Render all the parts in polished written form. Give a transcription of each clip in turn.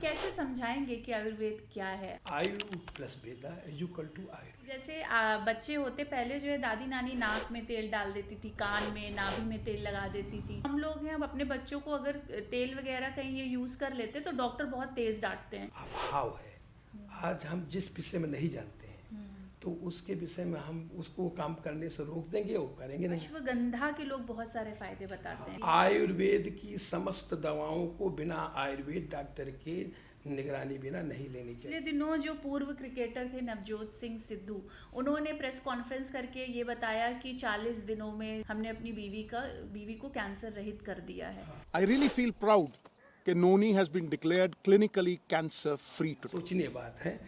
कैसे समझाएंगे कि आयुर्वेद क्या है? आयु plus Veda is equal to Ayurveda. जैसे बच्चे होते पहले जो है दादी नानी नाक में तेल डाल देती थी, कान में नाभि में तेल लगा देती थी। हम लोग हैं अब अपने बच्चों को अगर तेल वगैरह कहीं ये यूज कर लेते तो डॉक्टर बहुत तेज डांटते हैं। अभाव है। आज हम जिस विषय में नहीं जानते हैं तो उसके विषय में हम उसको काम करने से रोक देंगे, वो करेंगे नहीं। अश्वगंधा के लोग बहुत सारे फायदे बताते हैं। आयुर्वेद की समस्त दवाओं को बिना आयुर्वेद डॉक्टर के निगरानी बिना नहीं लेनी चाहिए। पिछले दिनों जो पूर्व क्रिकेटर थे नवजोत सिंह सिद्धू, उन्होंने प्रेस कॉन्फ्रेंस करके ये बताया कि 40 दिनों में हमने अपनी बीवी को कैंसर रहित कर दिया है। I really feel proud कि नोनी has been declared clinically cancer free today. सोचनीय बात है,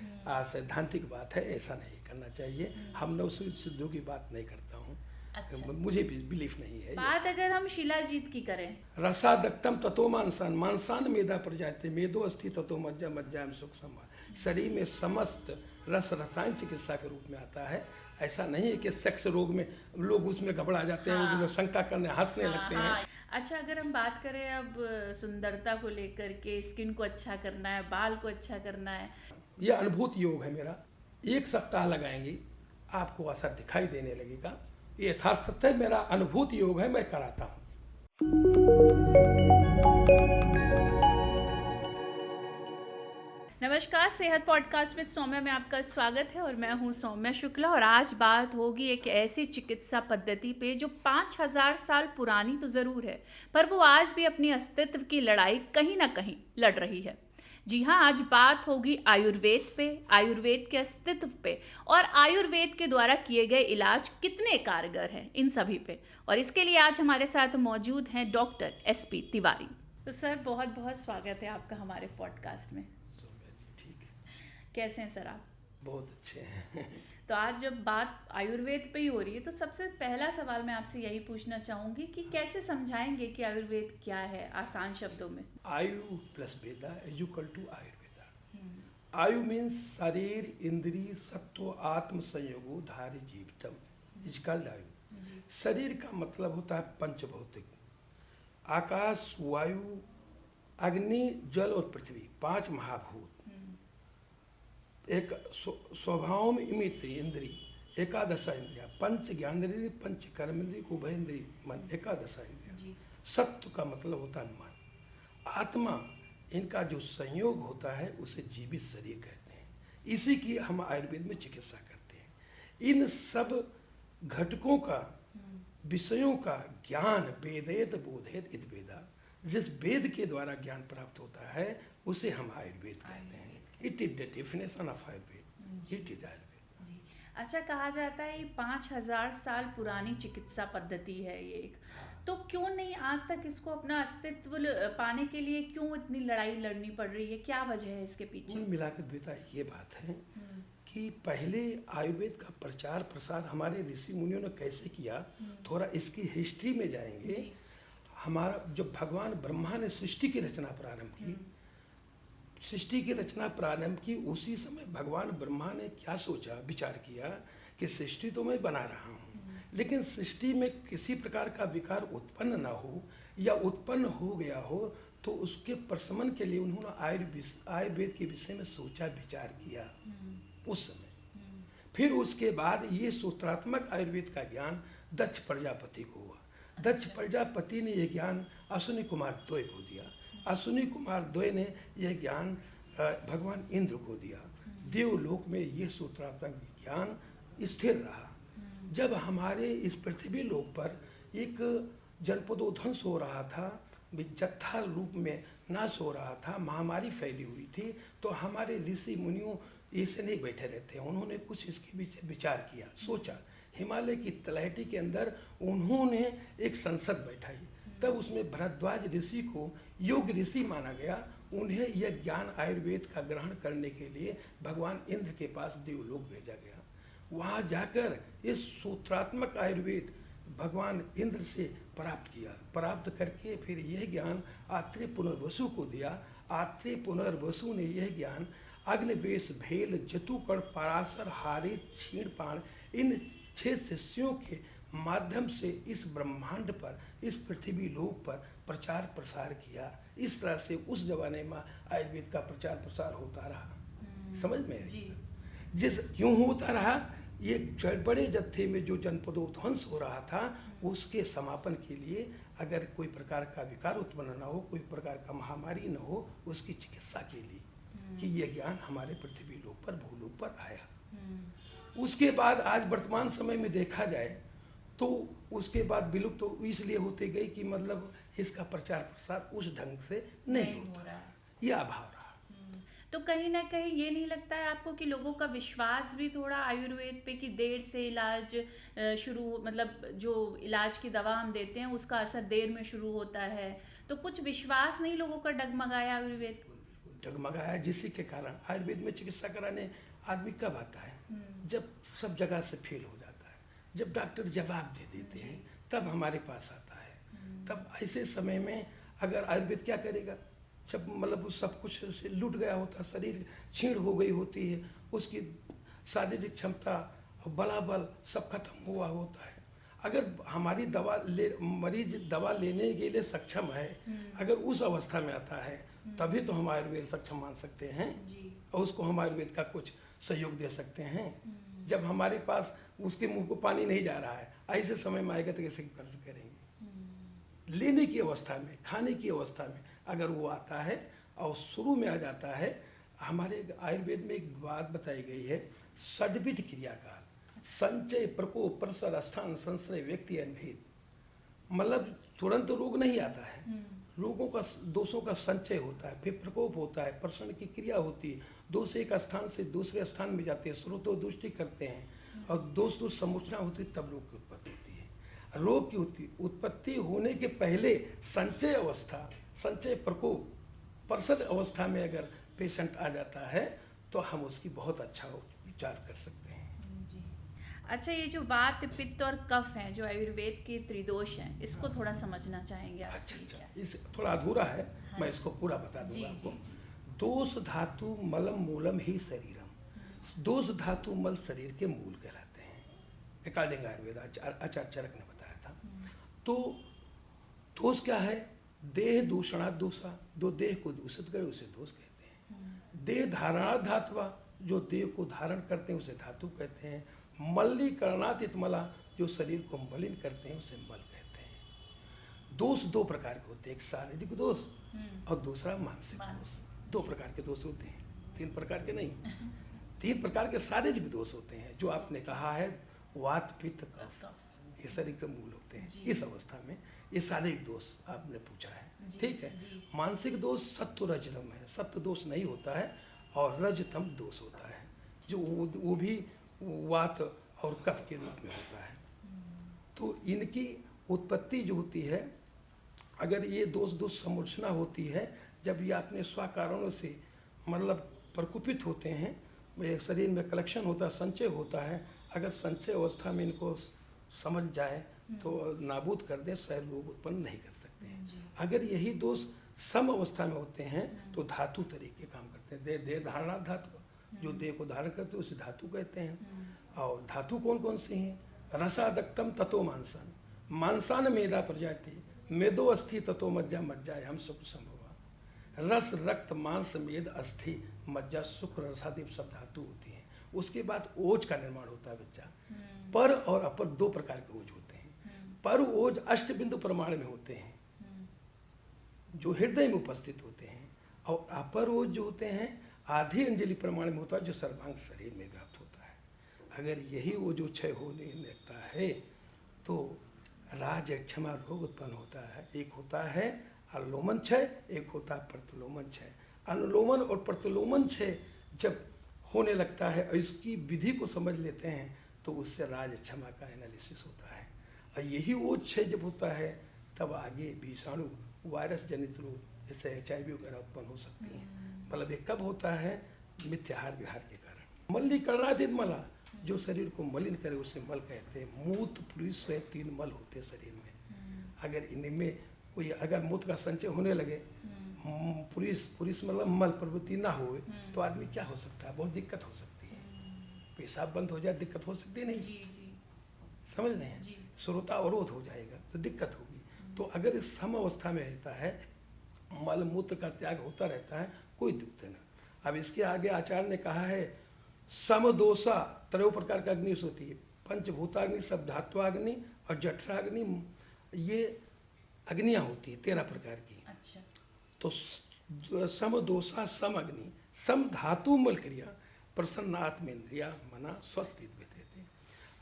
सैद्धांतिक बात है, ऐसा नहीं करना चाहिए। हम नवजोत सिद्धू की बात नहीं करता हूँ। अच्छा। मुझे भी बिलीफ नहीं है। बात अगर हम शिलाजीत की करें, रसादक्तम ततो मांसान मांसान मेधा प्रजाते मेदो अस्थि ततो मज्जा मज्जाम सुख संभाल। शरीर में समस्त रस रसायन चिकित्सा के रूप में आता है। ऐसा नहीं है कि सेक्स रोग में लोग उसमें घबरा जाते हैं, उसमें शंका करने हंसने लगते हैं। अच्छा, अगर हम बात करें अब सुंदरता को लेकर के, स्किन को अच्छा करना है, बाल को अच्छा करना है, यह अनुभूत योग है मेरा। 1 सप्ताह लगाएंगे आपको असर दिखाई देने लगेगा। ये यथार्थ सत्य है, मेरा अनुभूत योग है, मैं कराता हूँ। नमस्कार, सेहत पॉडकास्ट विद सौम्या में आपका स्वागत है और मैं हूं सौम्या शुक्ला। और आज बात होगी एक ऐसी चिकित्सा पद्धति पे जो 5000 साल पुरानी तो ज़रूर है, पर वो आज भी अपनी अस्तित्व की लड़ाई कहीं ना कहीं लड़ रही है। जी हाँ, आज बात होगी आयुर्वेद पे, आयुर्वेद के अस्तित्व पे और आयुर्वेद के द्वारा किए गए इलाज कितने कारगर हैं, इन सभी पे। और इसके लिए आज हमारे साथ मौजूद हैं डॉक्टर SP तिवारी। तो सर, बहुत बहुत स्वागत है आपका हमारे पॉडकास्ट में। ठीक है। कैसे हैं सर आप? बहुत अच्छे हैं। तो आज जब बात आयुर्वेद पे ही हो रही है तो सबसे पहला सवाल मैं आपसे यही पूछना चाहूँगी कि कैसे समझाएंगे कि आयुर्वेद क्या है आसान शब्दों में? आयु plus Veda is equal to Ayurveda. आयु मीन्स शरीर इंद्रिय सत्व आत्म संयोगो धार्य जीवितम इज कॉल्ड आयु। शरीर का मतलब होता है पंचभौतिक, आकाश वायु अग्नि जल और पृथ्वी, 5 महाभूत। एक स्वभाव में इंद्रिय एकादश इंद्रिया, पंच ज्ञानेन्द्रिय पंच कर्मेंद्रिय उभयेंद्रिय मन, एकादश इंद्रिया। सत्व का मतलब होता है मन, आत्मा, इनका जो संयोग होता है उसे जीवित शरीर कहते हैं। इसी की हम आयुर्वेद में चिकित्सा करते हैं। इन सब घटकों का, विषयों का ज्ञान वेदेत बोधेत इति वेदा, जिस वेद के द्वारा ज्ञान प्राप्त होता है उसे हम आयुर्वेद कहते हैं। It is the definition of Ayurveda, it is Ayurveda. अच्छा, कहा जाता है ये 5000 साल पुरानी चिकित्सा पद्धति है ये एक, तो क्यों नहीं आज तक इसको अपना अस्तित्व पाने के लिए क्यों इतनी लड़ाई लड़नी पड़ रही है? क्या वजह है इसके पीछे? कुल मिलाकर बेटा ये बात है कि पहले आयुर्वेद का प्रचार प्रसार हमारे ऋषि मुनियों ने कैसे किया, थोड़ा इसकी हिस्ट्री में जाएंगे। हमारा जब भगवान ब्रह्मा ने सृष्टि की रचना प्रारंभ की, उसी समय भगवान ब्रह्मा ने क्या सोचा, विचार किया कि सृष्टि तो मैं बना रहा हूँ, लेकिन सृष्टि में किसी प्रकार का विकार उत्पन्न ना हो या उत्पन्न हो गया हो तो उसके प्रशमन के लिए उन्होंने आयुर्वेद के विषय में सोचा, विचार किया उस समय। फिर उसके बाद ये सूत्रात्मक आयुर्वेद का ज्ञान दक्ष प्रजापति को हुआ। दक्ष प्रजापति ने यह ज्ञान अश्विनी कुमार द्वय को दिया। अश्विनी कुमार द्वय ने यह ज्ञान भगवान इंद्र को दिया। देवलोक में यह सूत्रात्मक ज्ञान स्थिर रहा। जब हमारे इस पृथ्वी लोक पर एक जनपदोध्वंस हो रहा था, जत्था रूप में नाश हो रहा था, महामारी फैली हुई थी, तो हमारे ऋषि मुनियों ऐसे नहीं बैठे रहते, उन्होंने कुछ इसके बीच विचार किया, सोचा। हिमालय की तलहटी के अंदर उन्होंने एक संसद बैठाई। तब उसमें भरद्वाज ऋषि को योग ऋषि माना गया। उन्हें यह ज्ञान आयुर्वेद का ग्रहण करने के लिए भगवान इंद्र के पास देवलोक भेजा गया। वहाँ जाकर इस सूत्रात्मक आयुर्वेद भगवान इंद्र से प्राप्त करके फिर यह ज्ञान आत्रेय पुनर्वसु को दिया। आत्रेय पुनर्वसु ने यह ज्ञान अग्निवेश, भेल, जतुकर्ण, पराशर, हारित, क्षीणपाण, इन 6 शिष्यों के माध्यम से इस ब्रह्मांड पर, इस पृथ्वी लोक पर प्रचार प्रसार किया। इस तरह से उस जमाने में आयुर्वेद का प्रचार प्रसार होता रहा। समझ में आई? जिस क्यों होता रहा, ये बड़े जत्थे में जो जनपदोध्वंस हो रहा था उसके समापन के लिए अगर कोई प्रकार का विकार उत्पन्न न हो, कोई प्रकार का महामारी न हो, उसकी चिकित्सा के लिए कि ये ज्ञान हमारे पृथ्वी लोक पर, भूलोक पर आया। उसके बाद आज वर्तमान समय में देखा जाए तो उसके बाद विलुप्त तो इसलिए होते गई कि मतलब इसका प्रचार प्रसार उस ढंग से नहीं होता, यह अभाव रहा। तो कहीं ना कहीं ये नहीं लगता है आपको कि लोगों का विश्वास भी थोड़ा आयुर्वेद पे कि देर से इलाज शुरू, मतलब जो इलाज की दवा हम देते हैं उसका असर देर में शुरू होता है, तो कुछ विश्वास नहीं लोगों का डगमगाया आयुर्वेद? डगमगाया, जिसी के कारण आयुर्वेद में चिकित्सा कराने आदमी कब आता है? जब सब जगह से फेल हो जाता है, जब डॉक्टर जवाब दे देते हैं तब हमारे पास आता है। तब ऐसे समय में अगर आयुर्वेद क्या करेगा? जब मतलब सब कुछ से लूट गया होता, शरीर क्षीण हो गई होती है, उसकी शारीरिक क्षमता बलाबल सब खत्म हुआ होता है। अगर हमारी मरीज दवा लेने के लिए सक्षम है, अगर उस अवस्था में आता है तभी तो हम आयुर्वेद सक्षम मान सकते हैं और उसको हम आयुर्वेद का कुछ सहयोग दे सकते हैं। जब हमारे पास उसके मुंह को पानी नहीं जा रहा है, ऐसे समय में आएगा तो कैसे कर्ज करेंगे? लेने की अवस्था में, खाने की अवस्था में अगर वो आता है और शुरू में आ जाता है, हमारे आयुर्वेद में एक बात बताई गई है, षड्विध क्रियाकाल, संचय, प्रकोप, प्रसर, स्थान, संश्रय, व्यक्ति, अनभेद। मतलब तुरंत रोग नहीं आता है, रोगों का, दोषों का संचय होता है, फिर प्रकोप होता है, प्रसरण की क्रिया होती है, दोष एक स्थान से दूसरे स्थान में जाते हैं, स्रोतो दृष्टि करते हैं और दोष समूचना होती है, तब रोग की उत्पत्ति होती है। रोग की उत्पत्ति होने के पहले संचय अवस्था, संचय, प्रकोप, प्रसर अवस्था में अगर पेशेंट आ जाता है तो हम उसकी बहुत अच्छा उपचार कर सकते हैं। अच्छा, ये जो वात, पित्त और कफ हैं जो आयुर्वेद के त्रिदोष हैं, इसको थोड़ा समझना चाहेंगे आप? अच्छा, इस थोड़ा अधूरा है, मैं इसको पूरा बता दूंगा आपको। दोष धातु मलम मूलम ही शरीरम। दोष धातु मल शरीर के मूल कहलाते हैं, अकॉर्डिंग आयुर्वेद, आचार्य चरक ने बताया था। तो दोष क्या है? देह दूषणा दोषा, जो देह को दूषित करे उसे दोष कहते हैं। देह धारणा धातुआ, जो देह को धारण करते हैं उसे धातु कहते हैं। मल्लीकरणातीत मला, जो शरीर को मलिन करते हैं उसे मल कहते हैं। दोष दो प्रकार के होते हैं, एक शारीरिक दोष और दूसरा मानसिक दोष। दो प्रकार के दोष होते हैं, तीन प्रकार के नहीं। तीन प्रकार के शारीरिक दोष होते हैं, जो आपने कहा है वात, पित्त, कफ, ये शरीर के मूल होते हैं। इस अवस्था में ये शारीरिक दोष आपने पूछा है, ठीक है। मानसिक दोष सत्व रजतम है, सत्व दोष नहीं होता है और रजतम दोष होता है, जो वो भी वात और कफ के रूप में होता है। तो इनकी उत्पत्ति जो होती है, अगर ये दोष समूर्छना होती है, जब ये अपने स्वकारणों से मतलब प्रकुपित होते हैं, शरीर में कलेक्शन होता है, संचय होता है, अगर संचय अवस्था में इनको समझ जाए तो नाबूद कर दे, शायद रोग उत्पन्न नहीं कर सकते हैं। अगर यही दोष सम अवस्था में होते हैं तो धातु तरीके काम करते हैं। देह धारणा धातु, जो देह को धारण करते हैं उसे धातु कहते हैं। और धातु कौन कौन सी हैं? रसादक्तम ततो मांसन, मांसान मेदा प्रजाति, मेदो अस्थि ततो मज्जा, मज्जा हम शुक्र संभवा। रस, रक्त, मांस, मेद, अस्थि, मज्जा, शुक्र, रसादि सब धातु होती हैं। उसके बाद ओज का निर्माण होता है बच्चा। पर और अपर दो प्रकार के ओज होते हैं। पर ओज अष्टबिंदु प्रमाण में होते हैं, जो हृदय में उपस्थित होते हैं, और अपर ओज जो होते हैं आधी अंजलि प्रमाण में होता है, जो सर्वांग शरीर में व्याप्त होता है। अगर यही वो जो क्षय होने लगता है तो राज क्षमा रोग उत्पन्न होता है। एक होता है अनुलोमन क्षय, एक होता है प्रतिलोमन क्षय। अनुलोमन और प्रतिलोमन क्षय जब होने लगता है और इसकी विधि को समझ लेते हैं तो उससे राज क्षमा का एनालिसिस होता है। और यही वो क्षय जब होता है तब आगे विषाणु, वायरस जनित रोग जैसे HIV वगैरह उत्पन्न हो सकती हैं। मतलब ये कब होता है? मिथ्याहार विहार के कारण। मल्लीकरणातीत मला, जो शरीर को मलिन करे उसे मल कहते हैं। मूत्र, पुरुष से 3 मल होते हैं शरीर में। अगर इनमें कोई अगर मूत्र का संचय होने लगे, पुरुष मतलब मल प्रवृत्ति ना हो, तो आदमी क्या हो सकता है? बहुत दिक्कत हो सकती है। पेशाब बंद हो जाए, दिक्कत हो सकती है नहीं? समझ रहे हैं? श्रोता अवरोध हो जाएगा तो दिक्कत होगी। तो अगर इस सम अवस्था में रहता है, मल मूत्र का त्याग होता रहता है, कोई दिक्कत नहीं। अब इसके आगे आचार्य ने कहा है समदोषा, त्रय प्रकार का अग्नि होती है, पंचभूताग्नि, सब धात्वाग्नि और जठराग्नि, ये अग्नियाँ होती है 13 प्रकार की। अच्छा। तो समदोषा सम अग्नि सम धातु मल क्रिया प्रसन्नात्मेंद्रिया मना स्वस्थित थे।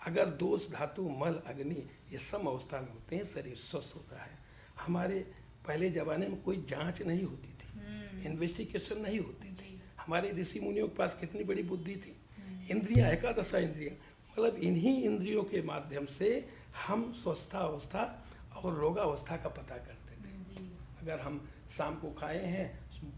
अगर दोष धातु मल अग्नि ये सम अवस्था में होते हैं, शरीर स्वस्थ होता है। हमारे पहले जमाने में कोई जांच नहीं होती थी, इन्वेस्टिगेशन नहीं होती थी। हमारे ऋषि मुनियों के पास कितनी बड़ी बुद्धि थी। इंद्रियां, एकादशा इंद्रियां, मतलब इन्हीं इंद्रियों के माध्यम से हम स्वस्था अवस्था और रोगावस्था का पता करते थे। अगर हम शाम को खाए हैं,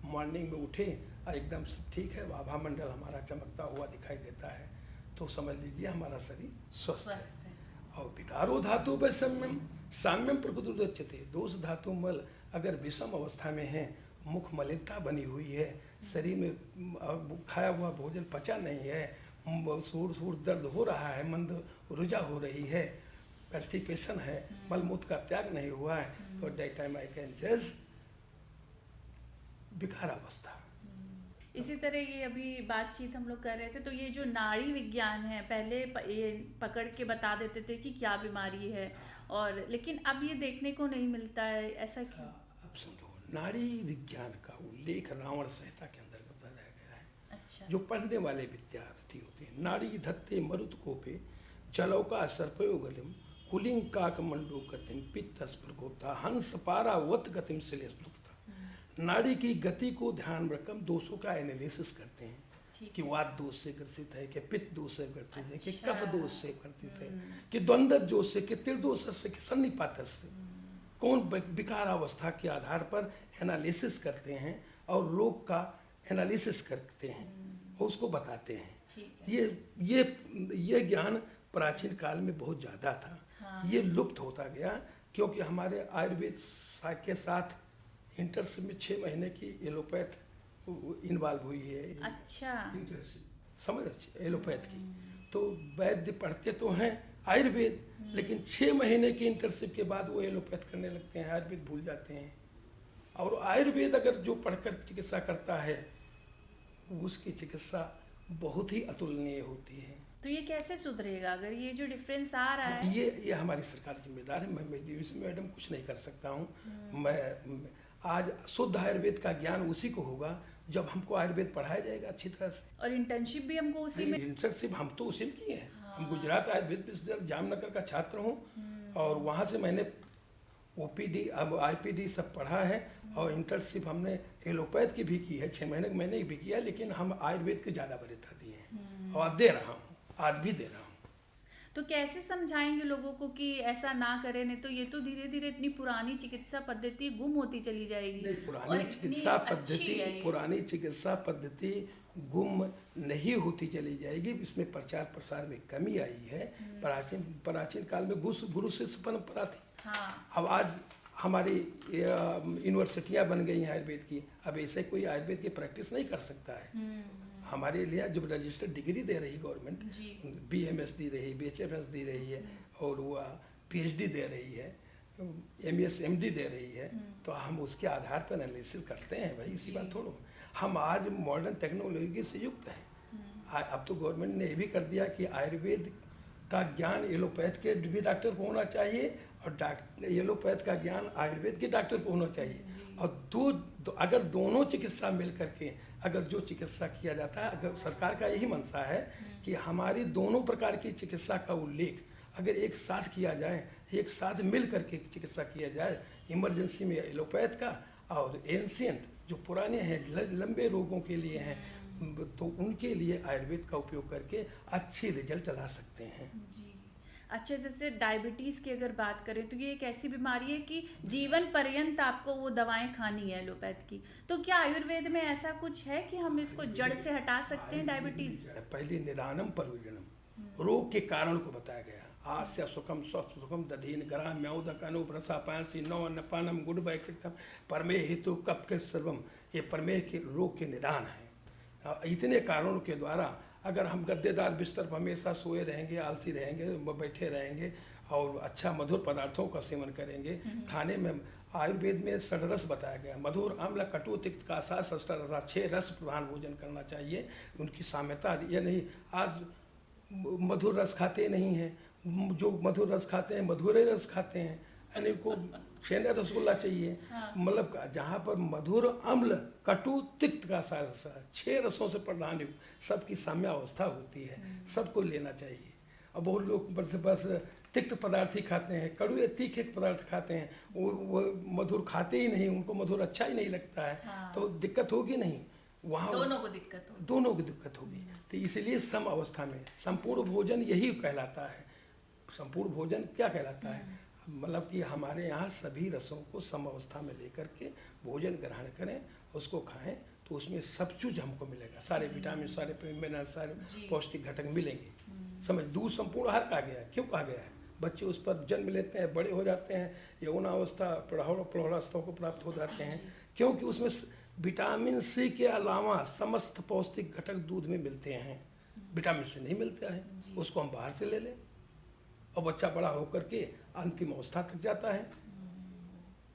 मॉर्निंग में उठे और एकदम ठीक है, आभा मंडल हमारा चमकता हुआ दिखाई देता है, तो समझ लीजिए हमारा शरीर स्वस्थ है। और विकारो धातु पर साम्यम, साम्यम प्रकृति, दोष धातु मल अगर विषम अवस्था में है, मुख मलिनता बनी हुई है, शरीर में खाया हुआ भोजन पचा नहीं है, सूर दर्द हो रहा है, मंद रुझा हो रही है, कॉन्स्टिपेशन है, मलमूत्र का त्याग नहीं हुआ है, तो at that time I can जज विकारावस्था। इसी तरह ये अभी बातचीत हम लोग कर रहे थे, तो ये जो नाड़ी विज्ञान है, पहले ये पकड़ के बता देते थे कि क्या बीमारी है, और लेकिन अब ये देखने को नहीं मिलता है, ऐसा क्यों? अब समझो, नाड़ी विज्ञान का उल्लेख रावण संहिता के अंतर्गत बताया गया है। अच्छा। जो पढ़ने वाले विद्यार्थी होते हैं, नाड़ी धत्ते मरुत कोपे चलौका सर्पयो गतिम कुलिंग काक मंडो गतिम पित्तस प्रकोपता हंस पारा वत गतिम शिलेश दुखता। नाड़ी की गति को ध्यान रखकर दोषों का एनालिसिस करते हैं कि वात दोष से ग्रसित है, कि पित्त दोष से ग्रसित है, कि कफ दोष से ग्रसित है, कि द्वंद्व दोष से, कि त्रिदोष से, कि सन्निपात से, कौन विकारावस्था के आधार पर एनालिसिस करते हैं और रोग का एनालिसिस करते हैं और उसको बताते हैं। ये ज्ञान प्राचीन काल में बहुत ज़्यादा था। ये लुप्त होता गया क्योंकि हमारे आयुर्वेद के साथ इंटर्नशिप में 6 महीने की एलोपैथ इन्वॉल्व हुई है। अच्छा। इंटर्नशिप समझ एलोपैथ की, तो वैद्य पढ़ते तो हैं आयुर्वेद, लेकिन 6 महीने की इंटर्नशिप के बाद वो एलोपैथ करने लगते हैं, आयुर्वेद भूल जाते हैं। और आयुर्वेद अगर जो पढ़कर चिकित्सा करता है, उसकी चिकित्सा बहुत ही अतुलनीय होती है। तो ये कैसे सुधरेगा अगर ये जो डिफरेंस आ रहा है? ये हमारी सरकार जिम्मेदार है। मैं इसमें मैडम कुछ नहीं कर सकता हूँ। मैं आज शुद्ध आयुर्वेद का ज्ञान उसी को होगा जब हमको आयुर्वेद पढ़ाया जाएगा अच्छी तरह से। और इंटर्नशिप भी हमको उसी में? इंटर्नशिप हम तो उसी में किए हैं। हम गुजरात आयुर्वेद विश्वविद्यालय जामनगर का छात्र हूँ और वहाँ से मैंने OPD अब IPD सब पढ़ा है और इंटर्नशिप हमने एलोपैथ की भी की है, 6 महीने मैंने भी किया, लेकिन हम आयुर्वेद के ज़्यादा वरीयता दिए हैं और दे रहा हूँ, आज भी दे रहा हूँ। तो कैसे समझाएंगे लोगों को कि ऐसा ना करें, नहीं तो ये तो धीरे धीरे इतनी पुरानी चिकित्सा पद्धति गुम होती चली जाएगी। पुरानी चिकित्सा पद्धति गुम नहीं होती चली जाएगी। इसमें प्रचार प्रसार में कमी आई है। प्राचीन काल में गुरु शिष्य परंपरा थी। अब आज हमारी यूनिवर्सिटियां बन गई हैं आयुर्वेद की, अब ऐसे कोई आयुर्वेद की प्रैक्टिस नहीं कर सकता है। हमारे लिए जब रजिस्टर्ड डिग्री दे रही गवर्नमेंट, BMS दे रही, BHMS दे रही है और वो PhD दे रही है, MS MD दे रही है, तो हम उसके आधार पर एनालिसिस करते हैं। भाई इसी बात थोड़ा, हम आज मॉडर्न टेक्नोलॉजी से युक्त हैं। अब तो गवर्नमेंट ने ये भी कर दिया कि आयुर्वेद का ज्ञान एलोपैथ के भी डॉक्टर को होना चाहिए और एलोपैथ का ज्ञान आयुर्वेद के डॉक्टर को होना चाहिए। और अगर दोनों चिकित्सा मिल करके अगर जो चिकित्सा किया जाता है, अगर सरकार का यही मंशा है कि हमारी दोनों प्रकार की चिकित्सा का उल्लेख अगर एक साथ किया जाए, एक साथ मिल करके चिकित्सा किया जाए, इमरजेंसी में एलोपैथ का और एंशिएंट जो पुराने हैं लंबे रोगों के लिए हैं, तो उनके लिए आयुर्वेद का उपयोग करके अच्छी रिजल्ट ला सकते हैं। जी। अच्छा, जैसे डायबिटीज़ की अगर बात करें तो ये एक ऐसी बीमारी है कि जीवन पर्यंत आपको वो दवाएं खानी है एलोपैथ की, तो क्या आयुर्वेद में ऐसा कुछ है कि हम इसको जड़ से हटा सकते हैं डायबिटीज़? पहले निदानम परविजनम, रोग के कारण को बताया गया। आस्य सुखम स्वस्थ सुखम दधीन ग्राम म्योदक अनुप्रसा पांसी नौ नपानम गुड बैकृतम परमेय हेतु कप के सर्वम, ये परमेय के रोग के निदान है। इतने कारणों के द्वारा अगर हम गद्देदार बिस्तर पर हमेशा सोए रहेंगे, आलसी रहेंगे, बैठे रहेंगे और अच्छा मधुर पदार्थों का सेवन करेंगे। खाने में आयुर्वेद में 6 रस बताया गया, मधुर, अम्ल, कटु, तिक्त, कासा, शस्त्र, रसा, 6 रस प्रधान भोजन करना चाहिए। उनकी साम्यता ये नहीं आज मधुर रस खाते नहीं हैं, जो मधुर रस खाते हैं मधुरे रस खाते हैं, यानी को छेना रसगुल्ला चाहिए। मतलब जहाँ पर मधुर, अम्ल, कटु, तिक्त का सा रस, 6 रसों से प्रधान युक्त सबकी साम्य अवस्था होती है, सबको लेना चाहिए। और बहुत लोग बस तिक्त पदार्थ ही खाते हैं, कड़वे तीखे पदार्थ खाते हैं, वो मधुर खाते ही नहीं, उनको मधुर अच्छा ही नहीं लगता है। तो दिक्कत होगी नहीं, वहाँ दोनों को दिक्कत होगी। तो इसलिए सम अवस्था में संपूर्ण भोजन यही कहलाता है। संपूर्ण भोजन क्या कहलाता है? मतलब कि हमारे यहाँ सभी रसों को सम अवस्था में लेकर के भोजन ग्रहण करें, उसको खाएं, तो उसमें सब चीज हमको मिलेगा, सारे विटामिन, सारे मिनरल, सारे पौष्टिक घटक मिलेंगे। समझ, दूध संपूर्ण आहार कहा गया है। क्यों कहा गया है? बच्चे उस पर जन्म लेते हैं, बड़े हो जाते हैं, यौवनावस्था, प्रौढ़ावस्था को प्राप्त हो जाते हैं, क्योंकि उसमें विटामिन सी के अलावा समस्त पौष्टिक घटक दूध में मिलते हैं। विटामिन सी नहीं मिलता है, उसको हम बाहर से ले लें, और बच्चा बड़ा होकर के अंतिम अवस्था तक जाता है।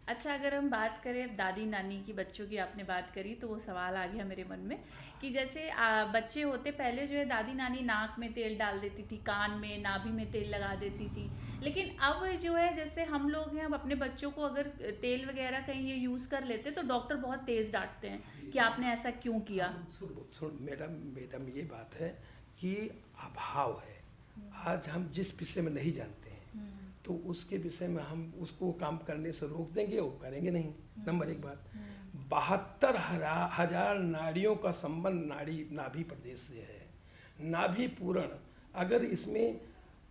अच्छा, अगर हम बात करें दादी नानी की, बच्चों की आपने बात करी, तो वो सवाल आ गया मेरे मन में कि जैसे बच्चे होते पहले जो है दादी नानी नाक में तेल डाल देती थी, कान में, नाभि में तेल लगा देती थी, लेकिन अब जो है जैसे हम लोग हैं, अब अपने बच्चों को अगर तेल वगैरह कहीं ये यूज़ कर लेते तो डॉक्टर बहुत तेज़ डांटते हैं कि आपने ऐसा क्यों किया। सुन मैडम, ये बात है कि अभाव है। आज हम जिस विषय में नहीं जानते हैं तो उसके विषय में हम उसको काम करने से रोक देंगे, वो करेंगे नहीं। नंबर 1 बात, 72,000 नाड़ियों का संबंध नाभि प्रदेश से है। नाभि पूरण, अगर इसमें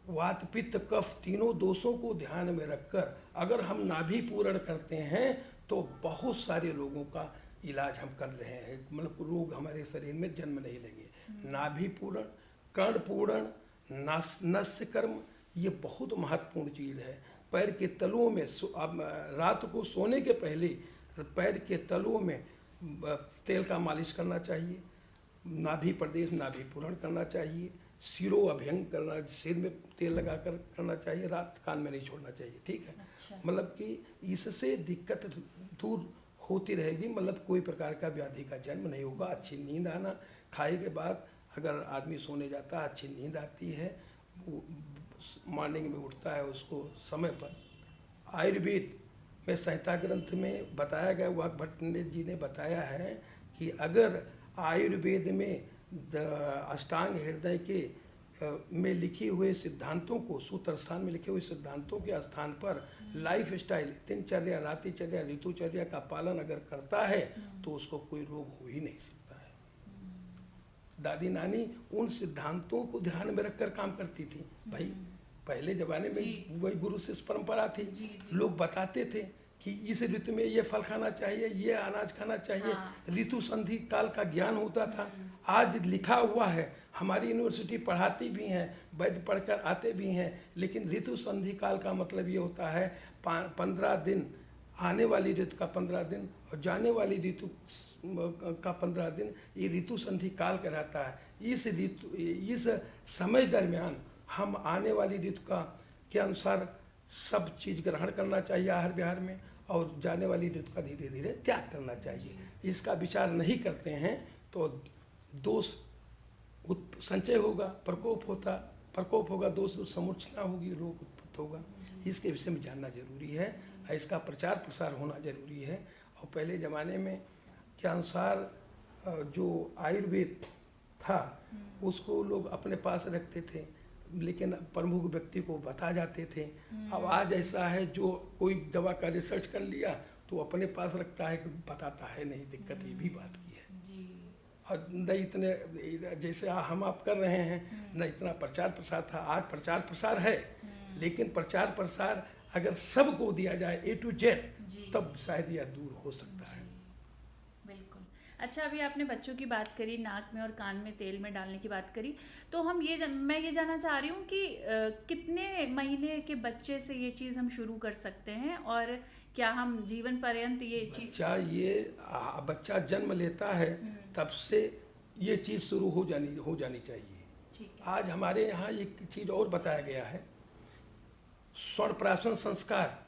वात, पित्त, कफ तीनों दोषों को ध्यान में रखकर अगर हम नाभि पूरण करते हैं तो बहुत सारे रोगों का इलाज हम कर रहे हैं। मतलब रोग हमारे शरीर में जन्म नहीं लेंगे। नाभि पूरण, कर्ण पूरण, नस्य कर्म, ये बहुत महत्वपूर्ण चीज़ है। पैर के तलुओं में रात को सोने के पहले पैर के तलुओं में तेल का मालिश करना चाहिए। नाभि प्रदेश, नाभि पूरण करना चाहिए। सिरो अभ्यंग करना, सिर में तेल लगाकर करना चाहिए, रात कान में नहीं छोड़ना चाहिए। ठीक है। अच्छा। मतलब कि इससे दिक्कत दूर होती रहेगी, मतलब कोई प्रकार का व्याधि का जन्म नहीं होगा। अच्छी नींद आना, खाए के बाद अगर आदमी सोने जाता है, अच्छी नींद आती है, वो मॉर्निंग में उठता है उसको समय पर। आयुर्वेद में संहिता ग्रंथ में बताया गया, वाग्भट जी ने बताया है कि अगर आयुर्वेद में अष्टांग हृदय के में लिखे हुए सिद्धांतों को, सूत्र स्थान में लिखे हुए सिद्धांतों के स्थान पर लाइफ स्टाइल, दिनचर्या, रात्रिचर्या, ऋतुचर्या का पालन अगर करता है तो उसको कोई रोग हो ही नहीं सकता है। दादी नानी उन सिद्धांतों को ध्यान में रखकर काम करती थी। भाई पहले जमाने में वही गुरु शिष्य परंपरा थी। लोग बताते थे कि इस ऋतु में ये फल खाना चाहिए, ये अनाज खाना चाहिए। ऋतु संधि काल का ज्ञान होता था। आज लिखा हुआ है, हमारी यूनिवर्सिटी पढ़ाती भी हैं, वैद्य पढ़कर आते भी हैं, लेकिन ऋतु संधि काल का मतलब ये होता है 15 दिन, आने वाली ऋतु का 15 दिन और जाने वाली ऋतु का 15 दिन, ये ऋतु संधि काल कहलाता है। इस समय दरमियान हम आने वाली ऋतु का के अनुसार सब चीज़ ग्रहण करना चाहिए आहार विहार में, और जाने वाली ऋतु का धीरे धीरे त्याग करना चाहिए। इसका विचार नहीं करते हैं तो दोष संचय होगा, प्रकोप होगा, दोष समूर्छना होगी, रोग उत्पत्ति होगा। इसके विषय में जानना जरूरी है, इसका प्रचार प्रसार होना जरूरी है। और पहले ज़माने में के अनुसार जो आयुर्वेद था उसको लोग अपने पास रखते थे, लेकिन प्रमुख व्यक्ति को बता जाते थे। अब आज ऐसा है, जो कोई दवा का रिसर्च कर लिया तो अपने पास रखता है, बताता है नहीं। दिक्कत ये भी बात की है। और न इतने जैसे हम आप कर रहे हैं, न इतना प्रचार प्रसार था। आज प्रचार प्रसार है, लेकिन प्रचार प्रसार अगर सबको दिया जाए A to Z, तब शायद यह दूर हो सकता है। बिल्कुल। अच्छा, अभी आपने बच्चों की बात करी, नाक में और कान में तेल में डालने की बात करी, तो हम मैं ये जानना चाह रही हूँ कि कितने महीने के बच्चे से ये चीज़ हम शुरू कर सकते हैं, और क्या हम जीवन पर्यंत ये चीज़? बच्चा जन्म लेता है तब से ये चीज़ शुरू हो जानी चाहिए। ठीक है। आज हमारे यहाँ एक चीज़ और बताया गया है, स्वर्णप्राशन संस्कार,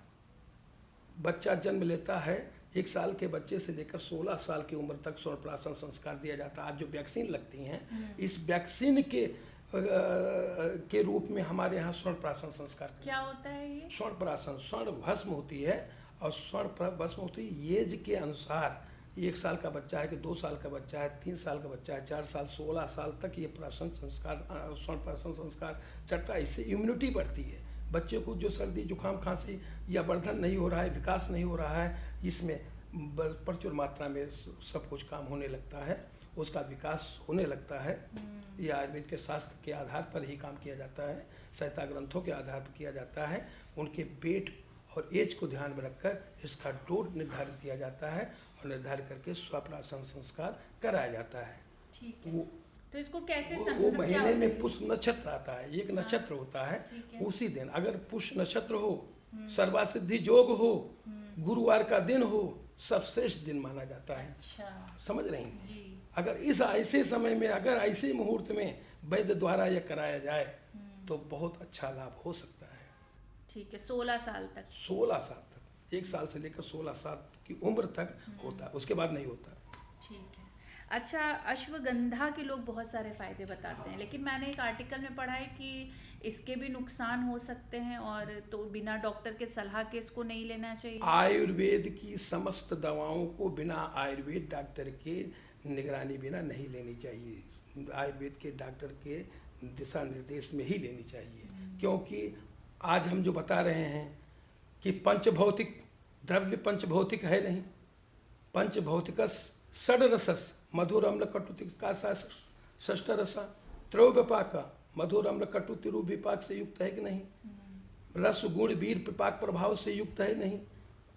बच्चा जन्म लेता है 1 साल के बच्चे से लेकर 16 साल की उम्र तक स्वर्णप्राशन संस्कार दिया जाता है। आज जो वैक्सीन लगती हैं, इस वैक्सीन के रूप में हमारे यहाँ स्वर्णप्राशन संस्कार क्या होता है ये? स्वर्णप्राशन, स्वर्ण भस्म होती है और स्वर्ण भस्म होती है एज के अनुसार। 1 साल का बच्चा है कि 2 साल का बच्चा है, 3 साल का बच्चा है, 4 साल, 16 साल तक ये प्राशन संस्कार, स्वर्ण प्राशन संस्कार चलता है। इससे इम्यूनिटी बढ़ती है। बच्चे को जो सर्दी जुकाम खांसी या वर्धन नहीं हो रहा है, विकास नहीं हो रहा है, इसमें प्रचुर मात्रा में सब कुछ काम होने लगता है, उसका विकास होने लगता है। ये आयुर्वेद के शास्त्र के आधार पर ही काम किया जाता है, संहिता ग्रंथों के आधार पर किया जाता है। उनके वेट और एज को ध्यान में रखकर इसका डोज निर्धारित किया जाता है और निर्धारित करके स्वप्राशन संस्कार कराया जाता है। ठीक है। तो इसको कैसे वो महीने में पुष्य नक्षत्र आता है, एक नक्षत्र होता है, उसी दिन अगर पुष्य नक्षत्र हो, सर्वासिद्धि योग हो, गुरुवार का दिन हो, सब श्रेष्ठ दिन माना जाता है। अच्छा। समझ रही हैं? जी। अगर इस ऐसे समय में, अगर ऐसे मुहूर्त में वैद्य द्वारा यह कराया जाए तो बहुत अच्छा लाभ हो सकता है। ठीक है। 16 साल तक? 16 साल तक, 1 साल से लेकर 16 साल की उम्र तक होता है, उसके बाद नहीं होता। ठीक है। अच्छा, अश्वगंधा के लोग बहुत सारे फायदे बताते हैं, लेकिन मैंने एक आर्टिकल में पढ़ा है कि इसके भी नुकसान हो सकते हैं और तो बिना डॉक्टर के सलाह के इसको नहीं लेना चाहिए। आयुर्वेद की समस्त दवाओं को बिना आयुर्वेद डॉक्टर के निगरानी बिना नहीं लेनी चाहिए। आयुर्वेद के डॉक्टर के दिशा निर्देश में ही लेनी चाहिए, क्योंकि आज हम जो बता रहे हैं कि पंचभौतिक द्रव्य पंचभौतिक है नहीं, पंचभौतिकस षड्रसस मधुर अम्ल कटु तिक्ता षष्ठ रसा त्रयोव्यपाक, मधुर अम्ल कटु तिरु विपाक से युक्त है कि नहीं? रस गुण वीर विपाक प्रभाव से युक्त है नहीं?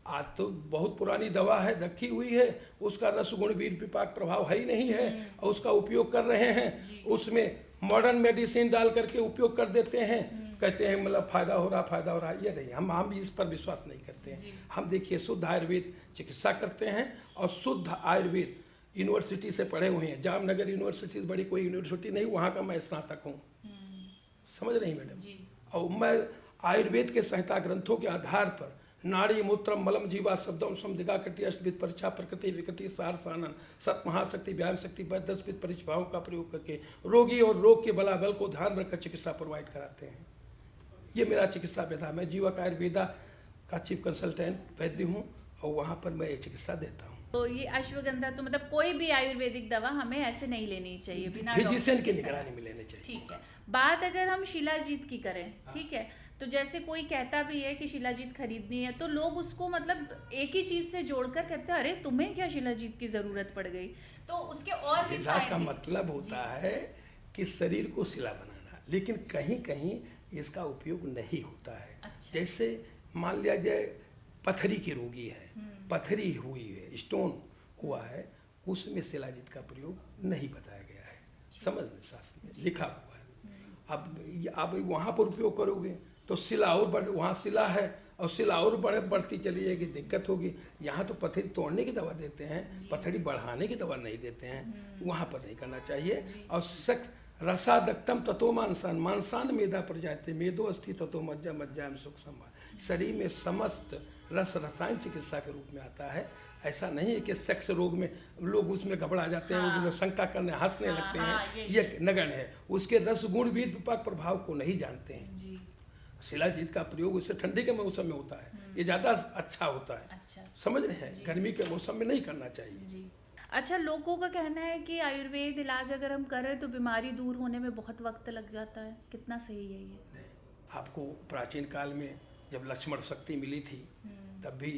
आज तो बहुत पुरानी दवा है, रखी हुई है, उसका रस गुण वीर विपाक प्रभाव है ही नहीं है और उसका उपयोग कर रहे हैं। उसमें मॉडर्न मेडिसिन डाल करके उपयोग कर देते हैं, कहते हैं मतलब फायदा हो रहा। ये नहीं, हम इस पर विश्वास नहीं करते हैं। हम देखिए शुद्ध आयुर्वेद चिकित्सा करते हैं और शुद्ध आयुर्वेद यूनिवर्सिटी से पढ़े हुए हैं। जामनगर यूनिवर्सिटी बड़ी कोई यूनिवर्सिटी नहीं, वहाँ का मैं स्नातक हूँ। समझ रही मैडम? और मैं आयुर्वेद के संहिता ग्रंथों के आधार पर नाड़ी मूत्रम मलम जीवा शब्दम समदिगा कृति अष्टविध परीक्षा प्रकृति विकृति सार सानन सत महाशक्ति व्यायाम शक्ति 10 परिभावों का प्रयोग करके रोगी और रोग के बलाबल को ध्यान रखकर चिकित्सा प्रोवाइड कराते हैं। ये मेरा चिकित्सा विधा। मैं जीवक आयुर्वेदा का चीफ कंसल्टेंट वैद्य हूँ और वहाँ पर मैं ये चिकित्सा देता हूँ। तो ये अश्वगंधा तो मतलब कोई भी आयुर्वेदिक दवा हमें ऐसे नहीं लेनी चाहिए, बिना फिजिशियन की निगरानी में लेनी चाहिए। ठीक है। बात अगर हम शिलाजीत की करें, ठीक है, तो जैसे कोई कहता भी है कि शिलाजीत खरीदनी है, तो लोग उसको मतलब एक ही चीज से जोड़कर कहते हैं अरे तुम्हें क्या शिलाजीत की जरूरत पड़ गई, तो उसके और भी शिला का मतलब होता है कि शरीर को शिला बनाना, लेकिन कहीं कहीं इसका उपयोग नहीं होता है। अच्छा। जैसे मान लिया जाए पथरी के रोगी है, पथरी हुई है, स्टोन हुआ है, उसमें शिलाजीत का प्रयोग नहीं बताया गया है, समझ में शास्त्र में लिखा हुआ है। अब वहाँ पर उपयोग करोगे तो शिला और वहाँ शिला है और शिला और बढ़ती चली जाएगी, दिक्कत होगी। यहाँ तो पथरी तोड़ने की दवा देते हैं, पथरी बढ़ाने की दवा नहीं देते हैं, वहाँ पर नहीं करना चाहिए। और सेक्स रसादक्तम ततो मांसान मांसान मेधा प्रजाते मेदो अस्थि ततो मज्जा मज्जाम सुख संभाल। शरीर में समस्त रस रसायन चिकित्सा के रूप में आता है। ऐसा नहीं है कि सेक्स रोग में लोग उसमें घबरा जाते हैं, उसमें शंका करने हंसने लगते हैं, ये नगण्य है। उसके रस गुण वीर विपाक प्रभाव को नहीं जानते हैं। शिलाजीत का प्रयोग उसे ठंडी के मौसम में होता है, ये ज़्यादा अच्छा होता है। अच्छा। समझ रहे हैं? गर्मी के मौसम में नहीं करना चाहिए। जी। अच्छा, लोगों का कहना है कि आयुर्वेद इलाज अगर हम करें तो बीमारी दूर होने में बहुत वक्त लग जाता है, कितना सही है ये? नहीं, आपको प्राचीन काल में जब लक्ष्मण शक्ति मिली थी तब भी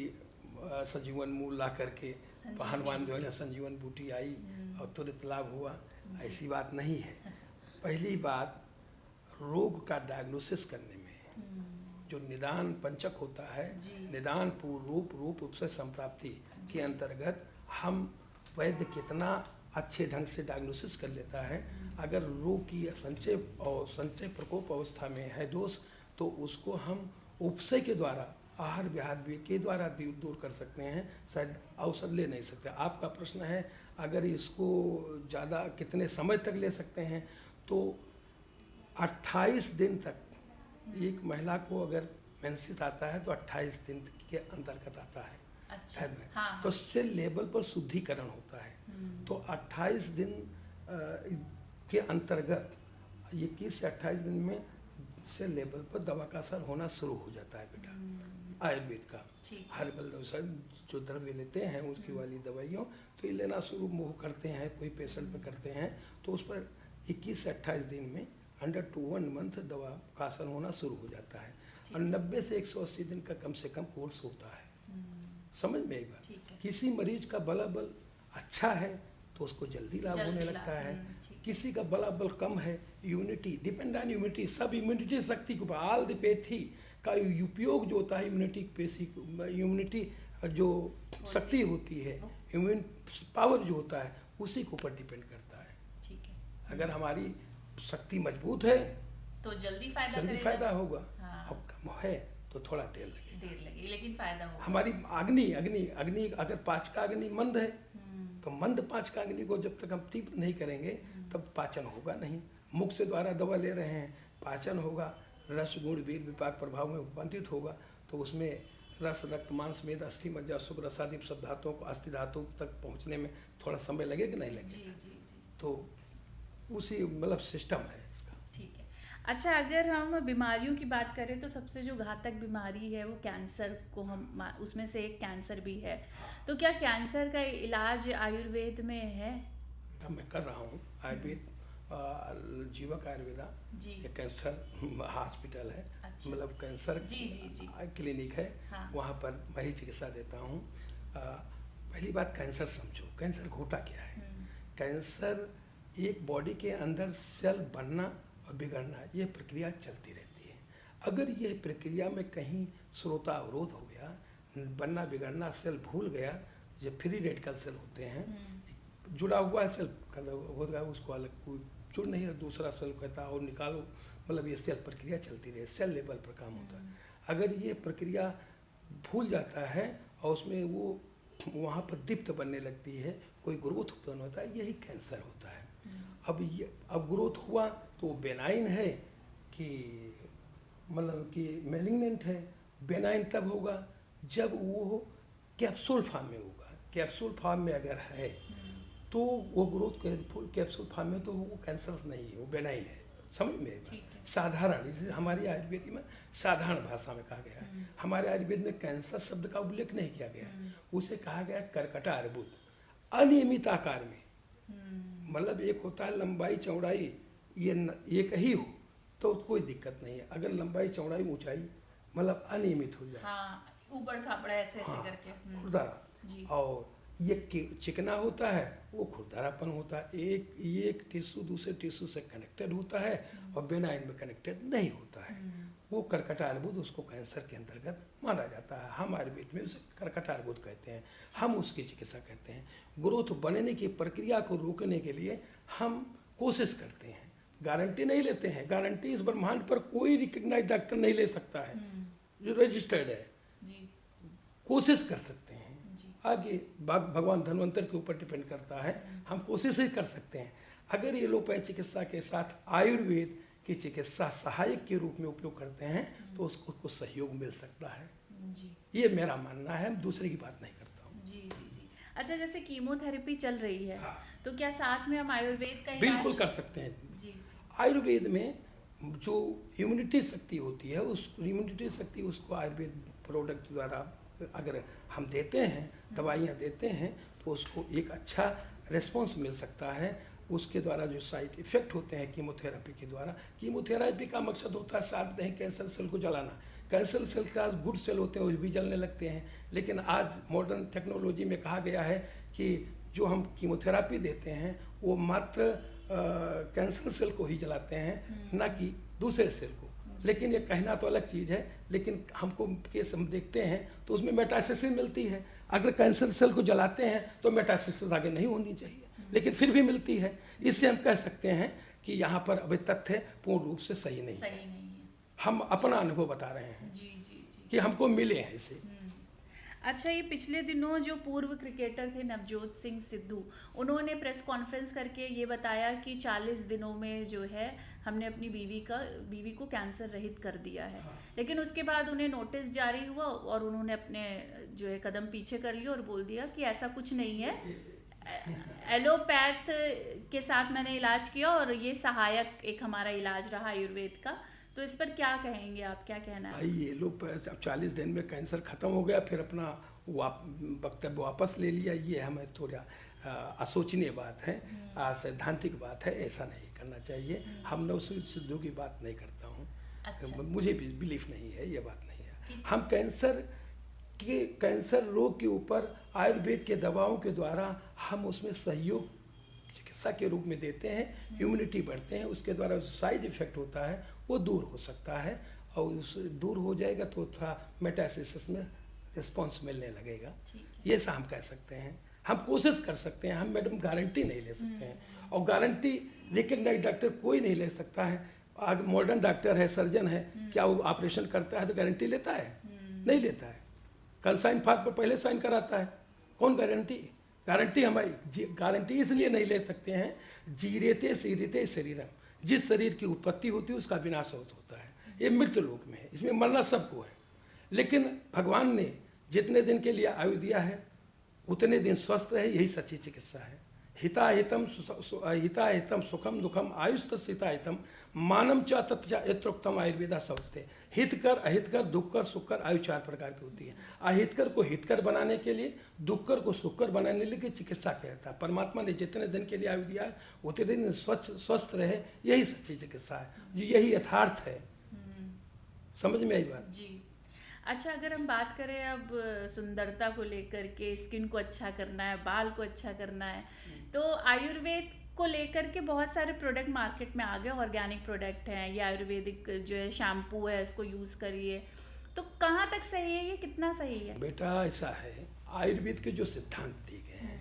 संजीवन मूल ला करके हनुमान जो है संजीवन बूटी आई और तुरंत लाभ हुआ, ऐसी बात नहीं है। पहली बात, रोग का डायग्नोसिस करने में जो निदान पंचक होता है, निदान पूर्व रूप उपसय संप्राप्ति के अंतर्गत हम वैद्य कितना अच्छे ढंग से डायग्नोसिस कर लेता है। अगर रोग की संचय और संचय प्रकोप अवस्था में है दोष, तो उसको हम उपसय के द्वारा आहार विहार के द्वारा दूर कर सकते हैं, शायद औषध ले नहीं सकते। आपका प्रश्न है अगर इसको ज़्यादा कितने समय तक ले सकते हैं, तो 28 दिन तक एक महिला को अगर मेंसेस आता है तो 28 दिन के अंतर्गत आता है। अच्छा, है में। हाँ, तो सेल लेवल पर शुद्धिकरण होता है। तो 28 दिन के अंतर्गत 21 से 28 दिन में सेल लेवल पर दवा का असर होना शुरू हो जाता है बेटा। आयुर्वेद का ठीक। हर्बल जो द्रव्य लेते हैं उसकी वाली दवाइयों तो ये लेना शुरू वो करते हैं, कोई पेशेंट पे करते हैं तो उस पर 21 से 28 दिन में अंडर टू 1 मंथ दवा का असर होना शुरू हो जाता है। और 90 से 180 दिन का कम से कम कोर्स होता है। समझ में आई बात? ठीक है। किसी मरीज का बल अच्छा है तो उसको जल्दी लाभ जल्दी होने लाभ, लगता है। ठीक। किसी का बल कम है, इम्यूनिटी डिपेंड ऑन इम्यूनिटी, सब इम्यूनिटी शक्ति के ऊपर ऑल द पैथी का उपयोग जो होता है इम्यूनिटी जो शक्ति होती है, इम्यून पावर जो होता है उसी के ऊपर डिपेंड करता है। ठीक है। अगर हमारी शक्ति मजबूत है तो जल्दी फायदा जल्दी करेगा। फायदा होगा। हाँ। अब कम है तो थोड़ा देर लगेगा। देर लगी लेकिन फायदा होगा। हमारी अग्नि अगर 5 का अग्नि मंद है तो मंद 5 का अग्नि को जब तक हम तीव्र नहीं करेंगे तब पाचन होगा नहीं। मुख से द्वारा दवा ले रहे हैं, पाचन होगा, रस गुण वीर विपाक प्रभाव में उपबंधित होगा तो उसमें रस रक्त मांस मेद अस्थि मज्जा शुक्र रसादि सब धातुओं को अस्थि धातु तक पहुंचने में थोड़ा समय लगेगा कि नहीं जी लगेगा। जी जी। तो उसी मतलब सिस्टम है इसका। ठीक है। अच्छा, अगर हम बीमारियों की बात करें तो सबसे जो घातक बीमारी है वो कैंसर को हम उसमें से एक कैंसर भी है। तो क्या कैंसर का इलाज आयुर्वेद में है? मैं कर रहा हूँ आयुर्वेद जीवक आयुर्वेदा जी। ये कैंसर हॉस्पिटल है। अच्छा। मतलब कैंसर जी जी जी। क्लिनिक है। हाँ। वहाँ पर मैं ही चिकित्सा देता हूँ। पहली बात कैंसर समझो, कैंसर होता क्या है। कैंसर एक बॉडी के अंदर सेल बनना और बिगड़ना ये प्रक्रिया चलती रहती है। अगर ये प्रक्रिया में कहीं स्रोता अवरोध हो गया, बनना बिगड़ना सेल भूल गया, जो फ्री रेडिकल सेल होते हैं जुड़ा हुआ सेल हो गया उसको अलग कोई जुड़ नहीं है, दूसरा सेल कहता है और निकालो, मतलब ये सेल प्रक्रिया चलती रहे, सेल लेवल पर काम होता है। अगर ये प्रक्रिया भूल जाता है और उसमें वो वहाँ पर दीप्त बनने लगती है, कोई ग्रोथ उत्पन्न होता है, यही कैंसर होता है। अब ग्रोथ हुआ तो वो बेनाइन है कि मतलब कि मैलिग्नेंट है। बेनाइन तब होगा जब वो कैप्सूल फॉर्म में होगा। कैप्सूल फॉर्म में अगर है तो वो ग्रोथ कैप्सूल फॉर्म में तो वो कैंसर नहीं है, वो बेनाइन है। समझ में? साधारण, इसे हमारी आयुर्वेद में साधारण भाषा में कहा गया है। हमारे आयुर्वेद में कैंसर शब्द का उल्लेख नहीं किया गया, उसे कहा गया कर्कटा अर्बुद, अनियमित आकार में। मतलब एक होता है लंबाई चौड़ाई ये एक ही हो तो कोई दिक्कत नहीं है। अगर लंबाई चौड़ाई ऊंचाई मतलब अनियमित हो जाए, हाँ, ऊबड़ खाबड़ ऐसे करके। खुरदरा, और ये चिकना होता है वो खुरदरापन होता है। एक टिश्यू दूसरे टिश्यू से कनेक्टेड होता है और बेनाइन में कनेक्टेड नहीं होता है, वो कर्कटा अर्बुद उसको कैंसर के अंतर्गत माना जाता है। हम आयुर्वेद में उसे कर्कटा अर्बुद कहते हैं, हम उसकी चिकित्सा कहते हैं। ग्रोथ बनने की प्रक्रिया को रोकने के लिए हम कोशिश करते हैं, गारंटी नहीं लेते हैं। गारंटी इस ब्रह्मांड पर कोई रिकग्नाइज डॉक्टर नहीं ले सकता है जो रजिस्टर्ड है। जी। कोशिश कर सकते हैं, जी। आगे भगवान धन्वंतर के ऊपर डिपेंड करता है, हम कोशिश ही कर सकते हैं। अगर ये एलोपैथी चिकित्सा के साथ आयुर्वेद की चिकित्सा सहायक के रूप में उपयोग करते हैं तो उसको सहयोग मिल सकता है। जी ये मेरा मानना है, दूसरे की बात नहीं करता हूँ। जी जी जी। अच्छा, जैसे कीमोथेरेपी चल रही है, हाँ। तो क्या साथ में हम आयुर्वेद का इलाज? बिल्कुल कर सकते हैं। जी। आयुर्वेद में जो इम्यूनिटी शक्ति होती है, उस इम्यूनिटी शक्ति उसको आयुर्वेद प्रोडक्ट द्वारा अगर हम देते हैं, दवाइयाँ देते हैं तो उसको एक अच्छा रिस्पॉन्स मिल सकता है। उसके द्वारा जो साइड इफेक्ट होते हैं कीमोथेरेपी के द्वारा, कीमोथेरेपी का मकसद होता है साथ नहीं कैंसर सेल को जलाना। कैंसर सेल का गुड सेल होते हैं वो भी जलने लगते हैं, लेकिन आज मॉडर्न टेक्नोलॉजी में कहा गया है कि जो हम कीमोथेरेपी देते हैं वो मात्र कैंसर सेल को ही जलाते हैं, ना कि दूसरे सेल को। लेकिन ये कहना तो अलग चीज़ है, लेकिन हमको केस हम देखते हैं तो उसमें मेटास्टेसिस मिलती है। अगर कैंसर सेल को जलाते हैं तो मेटास्टेसिस आगे नहीं होनी चाहिए, लेकिन फिर भी मिलती है। इससे हम कह सकते हैं कि यहाँ पर अभी तथ्य पूर्ण रूप से सही नहीं है। हम अपना अनुभव बता रहे हैं जी जी जी। कि हमको मिले हैं इसे। अच्छा, ये पिछले दिनों जो पूर्व क्रिकेटर थे नवजोत सिंह सिद्धू, उन्होंने प्रेस कॉन्फ्रेंस करके ये बताया कि 40 दिनों में जो है हमने अपनी बीवी को कैंसर रहित कर दिया है। लेकिन उसके बाद उन्हें नोटिस जारी हुआ और उन्होंने अपने जो है कदम पीछे कर लिए और बोल दिया कि ऐसा कुछ नहीं है, एलोपैथ के साथ मैंने इलाज किया और ये सहायक एक हमारा इलाज रहा आयुर्वेद का। तो इस पर क्या कहेंगे आप, क्या कहना है? भाई ये लोग अब 40 दिन में कैंसर खत्म हो गया, फिर अपना वक्तव्य वापस ले लिया, ये हमें थोड़ा असोचनीय बात है, सैद्धांतिक बात है, ऐसा नहीं करना चाहिए। हम नवजोत सिद्धू की बात नहीं करता हूँ। अच्छा। मुझे भी बिलीफ नहीं है, ये बात नहीं है। हम कैंसर रोग के ऊपर आयुर्वेद के दवाओं के द्वारा हम उसमें सहयोग चिकित्सा के रूप में देते हैं, इम्यूनिटी बढ़ते हैं, उसके द्वारा साइड इफेक्ट होता है वो दूर हो सकता है, और उस दूर हो जाएगा तो थोड़ा मेटास्टेसिस में रिस्पॉन्स मिलने लगेगा। ये सा हम कह सकते हैं, हम कोशिश कर सकते हैं, हम मैडम गारंटी नहीं ले सकते हैं, और गारंटी रिकग्नाइज डॉक्टर कोई नहीं ले सकता है। आज मॉडर्न डॉक्टर है, सर्जन है, क्या वो ऑपरेशन करता है तो गारंटी लेता है? नहीं लेता है। कंसाइन फार्म पर पहले साइन कराता है, कौन गारंटी हमारी गारंटी इसलिए नहीं ले सकते हैं, जीरेते सीरेते शरीरम, जिस शरीर की उत्पत्ति होती है उसका विनाश होता है, ये मृत्यु लोक में है, इसमें मरना सबको है। लेकिन भगवान ने जितने दिन के लिए आयु दिया है उतने दिन स्वस्थ रहे, यही सच्ची चिकित्सा है। हिताहितम सुखम दुखम आयुस्तहिताहितम मानम च तत्चा यत्रोक्तम आयुर्वेदा समझते। हितकर अहितकर दुखकर सुखकर आयु 4 प्रकार की होती है। अहितकर को हितकर बनाने के लिए, दुखकर को सुखकर बनाने के लिए चिकित्सा कहता है। परमात्मा ने जितने दिन के लिए आयु दिया है उतने दिन स्वस्थ रहे, यही सच्ची चिकित्सा है, यही यथार्थ है। समझ में आई बात? जी। अच्छा, अगर हम बात करें अब सुंदरता को लेकर के, स्किन को अच्छा करना है, बाल को अच्छा करना है, तो आयुर्वेद को लेकर के बहुत सारे प्रोडक्ट मार्केट में आ गए, ऑर्गेनिक प्रोडक्ट हैं, ये आयुर्वेदिक जो है शैम्पू है, इसको यूज़ करिए, तो कहाँ तक सही है, ये कितना सही है? बेटा ऐसा है, आयुर्वेद के जो सिद्धांत दिए गए हैं,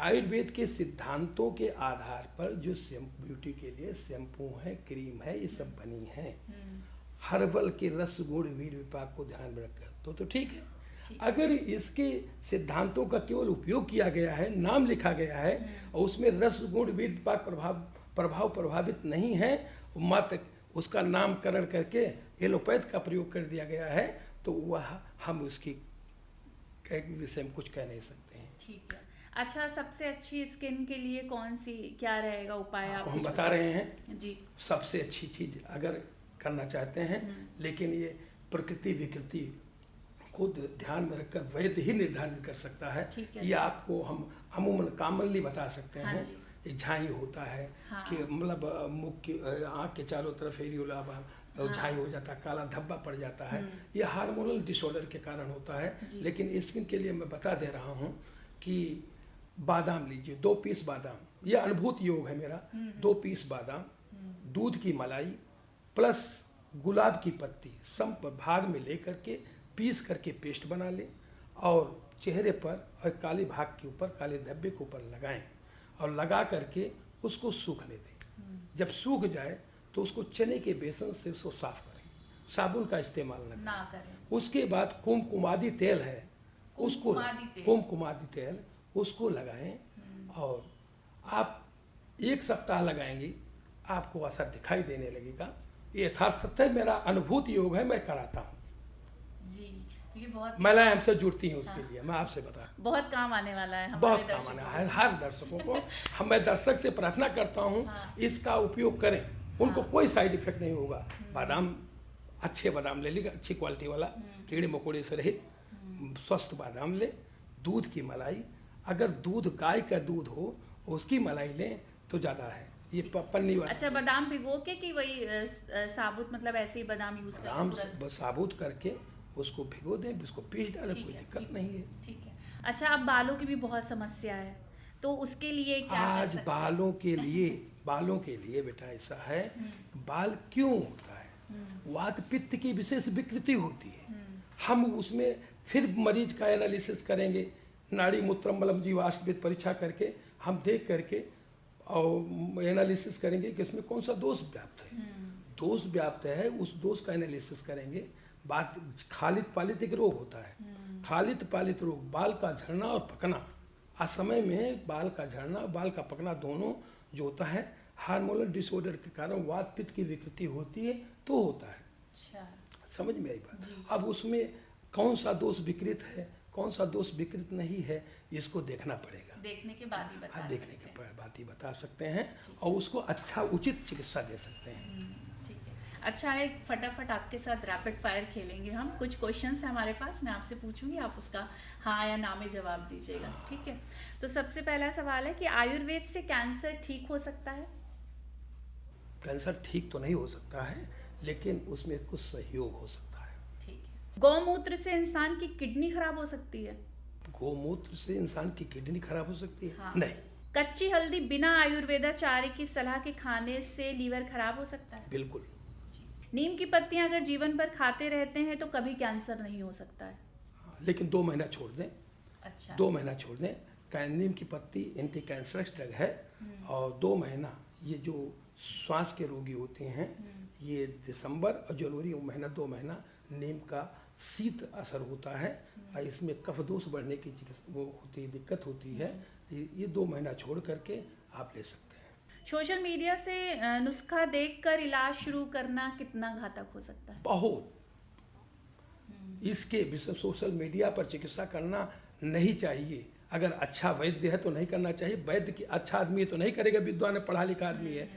आयुर्वेद के सिद्धांतों के आधार पर जो ब्यूटी के लिए शैम्पू है, क्रीम है, ये सब बनी है, हर्बल के रस गुण वीर विपाक को ध्यान में रखकर तो ठीक है। अगर इसके सिद्धांतों का केवल उपयोग किया गया है, नाम लिखा गया है, और उसमें रस गुण वीर विपाक प्रभाव प्रभावित नहीं है, मात्र उसका नामकरण करके एलोपैथ का प्रयोग कर दिया गया है, तो वह हम उसकी विषय में कुछ कह नहीं सकते हैं। ठीक है। अच्छा, सबसे अच्छी स्किन के लिए कौन सी, क्या रहेगा उपाय? आप हम बता रहे हैं जी। सबसे अच्छी चीज अगर करना चाहते हैं, लेकिन ये प्रकृति विकृति को ध्यान में रखकर वैद्य ही निर्धारित कर सकता है। ये आपको हम अमूमन कॉमनली बता सकते हैं। एक झाई होता है कि मतलब मुख की आँख के चारों तरफ एरियोला झाई हो जाता है, काला धब्बा पड़ जाता है, ये हार्मोनल डिसऑर्डर के कारण होता है। लेकिन स्किन के लिए मैं बता दे रहा हूँ कि बादाम लीजिए, 2 पीस बादाम, यह अनुभूत योग है मेरा, 2 पीस बादाम, दूध की मलाई प्लस गुलाब की पत्ती सम भाग में लेकर के पीस करके पेस्ट बना लें, और चेहरे पर और काले भाग के ऊपर, काले धब्बे के ऊपर लगाएं, और लगा करके उसको सूखने दें। जब सूख जाए तो उसको चने के बेसन से उसको साफ करें, साबुन का इस्तेमाल ना करें। उसके बाद कुमकुमादी तेल है, उसको कुमकुमादी तेल उसको लगाएं, और आप 1 सप्ताह लगाएंगे, आपको असर दिखाई देने लगेगा। ये यथार्थ सत्य मेरा अनुभूत योग है, मैं कराता हूँ जी। ये बहुत महिलाएं हमसे जुड़ती हैं उसके लिए, मैं आपसे बता, बहुत काम आने वाला है, बहुत काम आने है हर दर्शकों को। मैं दर्शक से प्रार्थना करता हूँ इसका उपयोग करें, उनको कोई साइड इफेक्ट नहीं होगा। बादाम, अच्छे बादाम ले लीजिए, अच्छी क्वालिटी वाला, कीड़े मकोड़े से रहित स्वस्थ बादाम ले, दूध की मलाई, अगर दूध गाय का दूध हो उसकी मलाई लें तो ज़्यादा है, ये पन्नी वाला। अच्छा, बादाम भिगो के कि वही साबुत, मतलब ऐसे ही बादाम यूज करें? बादाम साबुत करके उसको भिगो दें, उसको पीस डालें, कोई दिक्कत नहीं है। ठीक है। अच्छा, अब बालों की भी बहुत समस्या है, तो उसके लिए क्या आज बालों के लिए बेटा ऐसा है, बाल क्यों होता है, वात पित्त की विशेष विकृति होती है। हम उसमें फिर मरीज का एनालिसिस करेंगे, नाड़ी मूत्र मलम जीवाश्रित परीक्षा करके हम देख करके और एनालिसिस करेंगे कि इसमें कौन सा दोष व्याप्त है। दोष व्याप्त है, उस दोष का एनालिसिस करेंगे, बात खालित पालित एक रोग होता है। खालित पालित रोग, बाल का झड़ना और पकना, असमय में बाल का झड़ना, बाल का पकना दोनों जो होता है हार्मोनल डिसऑर्डर के कारण वात पित्त की विकृति होती है तो होता है। अच्छा, समझ में आई बात? अब उसमें कौन सा दोष विकृत है, कौन सा दोष विकृत नहीं है, इसको देखना पड़ेगा। देखने के बाद ही बता हाँ, देखने सकते के बाद ही बता सकते हैं और उसको अच्छा उचित चिकित्सा दे सकते हैं। ठीक है। अच्छा, एक फटाफट आपके साथ रैपिड फायर खेलेंगे हम। कुछ क्वेश्चंस हैं हमारे पास, मैं आपसे पूछूंगी, आप उसका हाँ या ना में जवाब दीजिएगा, ठीक है? तो सबसे पहला सवाल है कि आयुर्वेद से कैंसर ठीक हो सकता है? कैंसर ठीक तो नहीं हो सकता है, लेकिन उसमें कुछ सहयोग हो सकता है। ठीक है। गौमूत्र से इंसान की किडनी खराब हो सकती है? गौमूत्र से इंसान की किडनी खराब हो सकती है? हाँ। नहीं। कच्ची हल्दी बिना आयुर्वेदाचार्य की सलाह के खाने से लीवर खराब हो सकता है? बिल्कुल। नीम की पत्तियां अगर जीवन भर खाते रहते हैं तो कभी कैंसर नहीं हो सकता है? लेकिन 2 महीना छोड़ दें। अच्छा। 2 महीना छोड़ दें। नीम की पत्ती एंटी कैंसरस ड्रग है और 2 महीना ये जो श्वास के रोगी होते हैं, ये दिसंबर और जनवरी महीना 2 महीना नीम का शीत असर होता है और इसमें कफ दोष बढ़ने की वो होती है, दिक्कत होती है। ये 2 महीना छोड़ करके आप ले सकते हैं। सोशल मीडिया से नुस्खा देखकर इलाज शुरू करना कितना घातक हो सकता है? बहुत। इसके विषय सोशल मीडिया पर चिकित्सा करना नहीं चाहिए। अगर अच्छा वैद्य है तो नहीं करना चाहिए। वैद्य की अच्छा आदमी है तो नहीं करेगा, विद्वान है, पढ़ा लिखा आदमी है।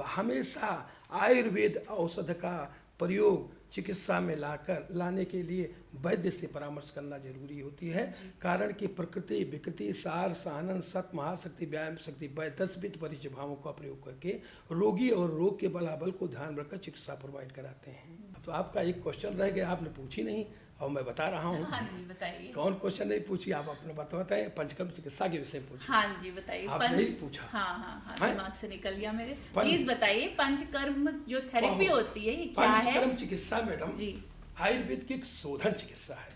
हमेशा आयुर्वेद औषध का प्रयोग चिकित्सा में लाने के लिए वैद्य से परामर्श करना जरूरी होती है। कारण कि प्रकृति विकृति सार सानन सत महाशक्ति व्यायाम शक्ति वै 10 विध परिचय भावों का प्रयोग करके रोगी और रोग के बलाबल को ध्यान रखकर चिकित्सा प्रोवाइड कराते हैं। तो आपका एक क्वेश्चन रह गया, आपने पूछी नहीं और मैं बता रहा हूँ। हाँ जी, बताइए। कौन क्वेश्चन नहीं पूछी? आप अपने बताएं। पंचकर्म चिकित्सा के विषय में पूछिए। हाँ जी, बताइए। आप नहीं पूछा? हाँ, हैं? दिमाग से निकल गया मेरे। प्लीज बताइए, पंचकर्म जो थेरेपी होती है ये क्या है? पंचकर्म चिकित्सा मैडम जी आयुर्वेद की एक शोधन चिकित्सा है।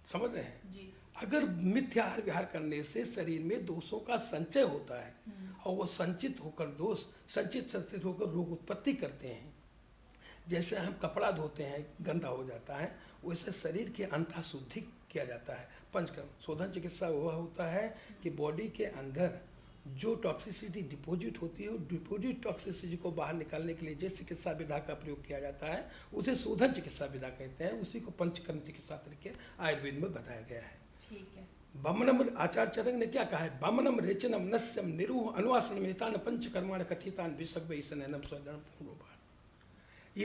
समझ रहे हैं? जी। अगर मिथ्या आहार विहार करने से शरीर में दोषों का संचय होता है और वो संचित होकर रोग उत्पत्ति करते हैं। जैसे हम कपड़ा धोते हैं, गंदा हो जाता है, वैसे शरीर की अंतः शुद्धि किया जाता है। पंचकर्म शोधन चिकित्सा वह होता है कि बॉडी के अंदर जो टॉक्सिसिटी डिपॉजिट होती है, डिपॉजिट टॉक्सिसिटी को बाहर निकालने के लिए जिस चिकित्सा विधा का प्रयोग किया जाता है उसे शोधन चिकित्सा विधा कहते हैं। उसी को पंचकर्म चिकित्सा तरीके आयुर्वेद में बताया गया है। ठीक है। बमनम आचार्य चरक ने क्या कहा है? बमनम रेचनम नस्यम निरूह अनुवासन मेतान पंचकर्माण कथितान विसर्ग ईसनम स्वजनम पूर्वभार।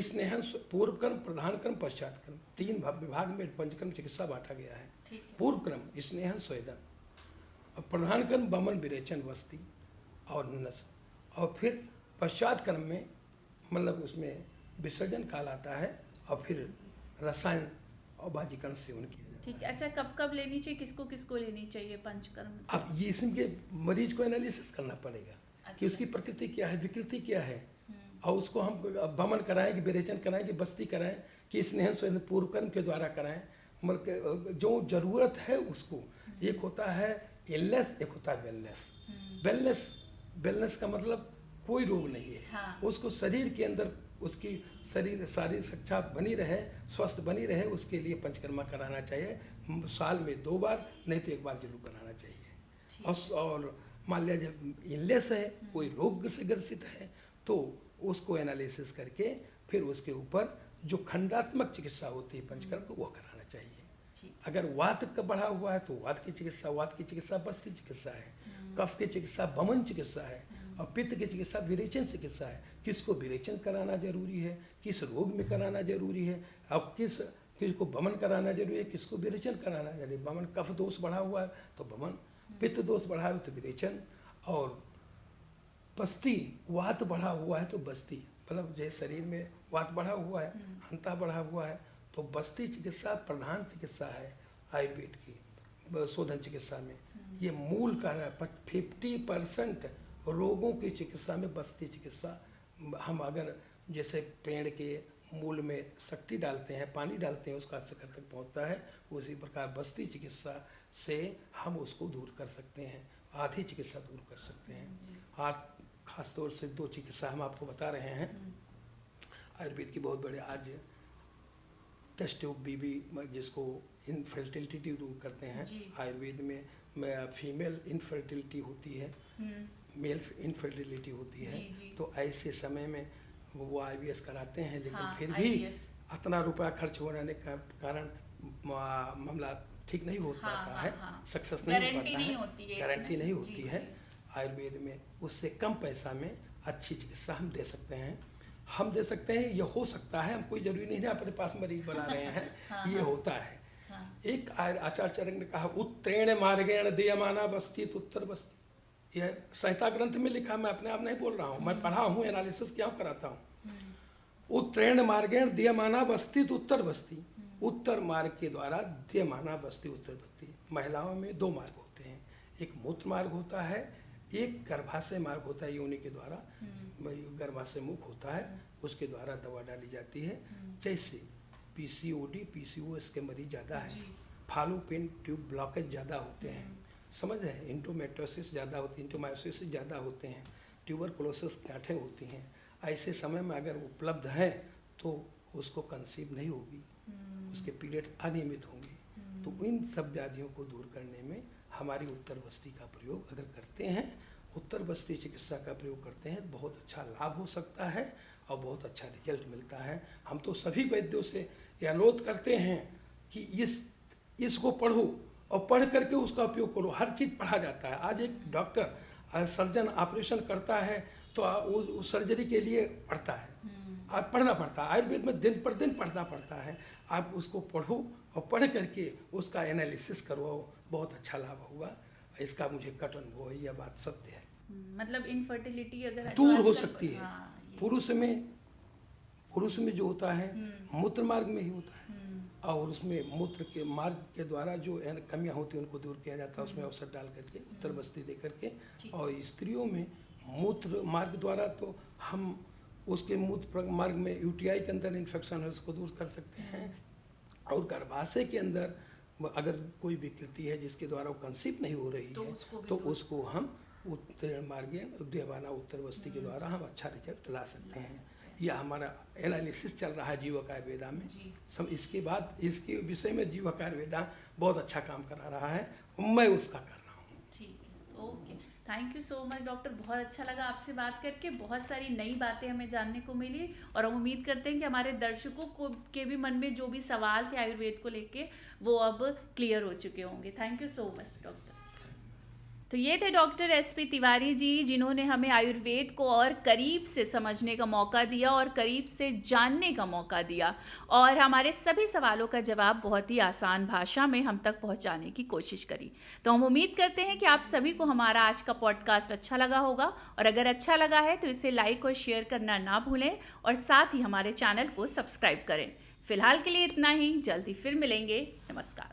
स्नेहन पूर्व कर्म, प्रधान कर्म, पश्चात कर्म, 3 विभाग में पंचकर्म चिकित्सा बांटा गया है। पूर्व क्रम स्नेहन स्वेदन और प्रधान कर्म बमन विरेचन वस्ती और नस, और फिर पश्चात कर्म में मतलब उसमें विसर्जन काल आता है और फिर रसायन और बाजीकरण सेवन किया जाता है। ठीक है। अच्छा, कब कब लेनी चाहिए, किसको किसको लेनी चाहिए पंचकर्म? अब ये इसके मरीज को एनालिसिस करना पड़ेगा कि उसकी प्रकृति क्या है, विकृति क्या है, और उसको हम भ्रमण कराएं कि विरेचन कराएं कि बस्ती कराएं कि स्नेहन स्वेदन पूर्व कर्म के द्वारा कराएं। मतलब जो जरूरत है उसको, एक होता है इलनेस, एक होता है वेलनेस। वेलनेस का मतलब कोई रोग नहीं है। हाँ। उसको शरीर के अंदर उसकी शारीरिक शिक्षा बनी रहे, स्वस्थ बनी रहे, उसके लिए पंचकर्मा कराना चाहिए। साल में 2 बार, नहीं तो 1 बार जरूर कराना चाहिए। और मान लिया जब इलनेस है, कोई रोग से ग्रसित है, तो उसको एनालिसिस करके फिर उसके ऊपर जो खंडात्मक चिकित्सा होती है पंचकर्म को वो कराना चाहिए। अगर वात का बढ़ा हुआ है तो वात की चिकित्सा बस्ती चिकित्सा है। कफ की चिकित्सा बमन चिकित्सा है और पित्त की चिकित्सा विरेचन चिकित्सा है। किसको विरेचन कराना जरूरी है, किस रोग में कराना जरूरी है, और किसको बमन कराना जरूरी है, किसको विरेचन कराना जरूरी है। बमन कफ दोष बढ़ा हुआ है तो बमन, पित्त दोष बढ़ा हुआ है तो विरेचन, और बस्ती वात बढ़ा हुआ है तो बस्ती, मतलब जैसे शरीर में वात बढ़ा हुआ है, अंता बढ़ा हुआ है, तो बस्ती चिकित्सा प्रधान चिकित्सा है आयुर्वेद की शोधन चिकित्सा में। ये मूल कारण है। 50% रोगों की चिकित्सा में बस्ती चिकित्सा। हम अगर जैसे पेड़ के मूल में शक्ति डालते हैं, पानी डालते हैं, उसका शिखर तक पहुंचता है, उसी प्रकार बस्ती चिकित्सा से हम उसको दूर कर सकते हैं, आधी चिकित्सा दूर कर सकते हैं। आज खासतौर से 2 चिकित्सा हम आपको बता रहे हैं आयुर्वेद की बहुत बड़े। आज टेस्ट ट्यूब बीबी जिसको इनफर्टिलिटी दूर करते हैं। जी। आयुर्वेद में फीमेल इनफर्टिलिटी होती है, मेल इनफर्टिलिटी होती है। जी, जी। तो ऐसे समय में वो IVF कराते हैं, लेकिन हाँ, फिर भी IVF इतना रुपया खर्च होने का कारण मामला ठीक नहीं हो हाँ, पाता हाँ, है, हाँ। सक्सेस नहीं हो गारंटी पाता नहीं है, होती है गारंटी इसमें। नहीं जी, होती जी। है। आयुर्वेद में उससे कम पैसा में अच्छी चिकित्सा हम दे सकते हैं। हम दे सकते हैं, ये हो सकता है, हम कोई जरूरी नहीं है अपने पास मरीज बना रहे हैं। हाँ, ये हाँ। होता है। हाँ। एक आचार्य चरक ने कहा, उत्तरेण मार्गेण दीयमाना बस्ती उत्तर बस्ती। यह संहिता ग्रंथ में लिखा, मैं अपने आप नहीं बोल रहा हूँ, मैं पढ़ा हूँ, एनालिसिस क्या कराता हूँ। उत्तरेण मार्गेण दीयमाना बस्ती उत्तर बस्ती। उत्तर मार्ग के द्वारा दीयमाना बस्ती उत्तर बस्ती। महिलाओं में 2 मार्ग होते हैं, एक मूत्र मार्ग होता है, एक गर्भाशय मार्ग होता है, योनि के द्वारा गर्भाशय मुख होता है, उसके द्वारा दवा डाली जाती है। जैसे PCOD PCOS के मरीज ज़्यादा है, फालोपियन ट्यूब ब्लॉकेज ज़्यादा होते हैं, समझ रहे हैं, इंटोमेट्रोसिस ज़्यादा होती है, इंटोमायोसिस ज़्यादा होते हैं, ट्यूबरकुलोसिस गांठें होती हैं। ऐसे समय में अगर उपलब्ध है तो उसको कंसीव नहीं होगी, उसके पीरियड अनियमित होंगे। तो इन सब व्याधियों को दूर करने में हमारी उत्तर बस्ती का प्रयोग अगर करते हैं, उत्तर बस्ती चिकित्सा का प्रयोग करते हैं, बहुत अच्छा लाभ हो सकता है और बहुत अच्छा रिजल्ट मिलता है। हम तो सभी वैद्यों से ये अनुरोध करते हैं कि इसको पढ़ो और पढ़ करके उसका उपयोग करो। हर चीज़ पढ़ा जाता है। आज एक डॉक्टर सर्जन ऑपरेशन करता है तो उस सर्जरी के लिए पढ़ता है, आज पढ़ना पड़ता है। आयुर्वेद में दिन पर दिन पढ़ना पड़ता है। आप उसको पढ़ो और पढ़ करके उसका एनालिसिस करवाओ, बहुत अच्छा लाभ होगा। इसका मुझे कट अनुभव है, यह बात सत्य है। मतलब इनफर्टिलिटी अगर दूर जो हो आजकल- सकती है। हाँ, ये- पुरुष में जो होता है मूत्र मार्ग में ही होता है, और उसमें मूत्र के मार्ग के द्वारा जो कमियां होती हैं उनको दूर किया जाता है, उसमें अवसर डाल करके, उत्तर बस्ती दे करके। और स्त्रियों में मूत्र मार्ग द्वारा तो हम उसके मूत्र मार्ग में UTI के अंदर इन्फेक्शन है उसको दूर कर सकते हैं। और गर्भाशय के अंदर अगर कोई विकृति है जिसके द्वारा वो कंसीव नहीं हो रही तो है, उसको भी तो दूर- उसको हम उत्तर मार्गीय देवाना उत्तर बस्ती के द्वारा हम अच्छा रिजल्ट ला सकते हैं। यह हमारा एनालिसिस चल रहा है जीवक आयुर्वेदा में। जी। इसके बाद इसके विषय में जीवक आयुर्वेदा बहुत अच्छा काम करा रहा है, मैं उसका कर रहा हूँ। ठीक है, okay, thank you so much doctor. बहुत अच्छा लगा आपसे बात करके, बहुत सारी नई बातें हमें जानने को मिली और हम उम्मीद करते हैं कि हमारे दर्शकों को के भी मन में जो भी सवाल थे आयुर्वेद को लेके वो अब क्लियर हो चुके होंगे। Thank you so much doctor. तो ये थे डॉक्टर SP तिवारी जी, जिन्होंने हमें आयुर्वेद को और करीब से समझने का मौका दिया और करीब से जानने का मौका दिया, और हमारे सभी सवालों का जवाब बहुत ही आसान भाषा में हम तक पहुंचाने की कोशिश करी। तो हम उम्मीद करते हैं कि आप सभी को हमारा आज का पॉडकास्ट अच्छा लगा होगा, और अगर अच्छा लगा है तो इसे लाइक और शेयर करना ना भूलें, और साथ ही हमारे चैनल को सब्सक्राइब करें। फिलहाल के लिए इतना ही, जल्दी फिर मिलेंगे। नमस्कार।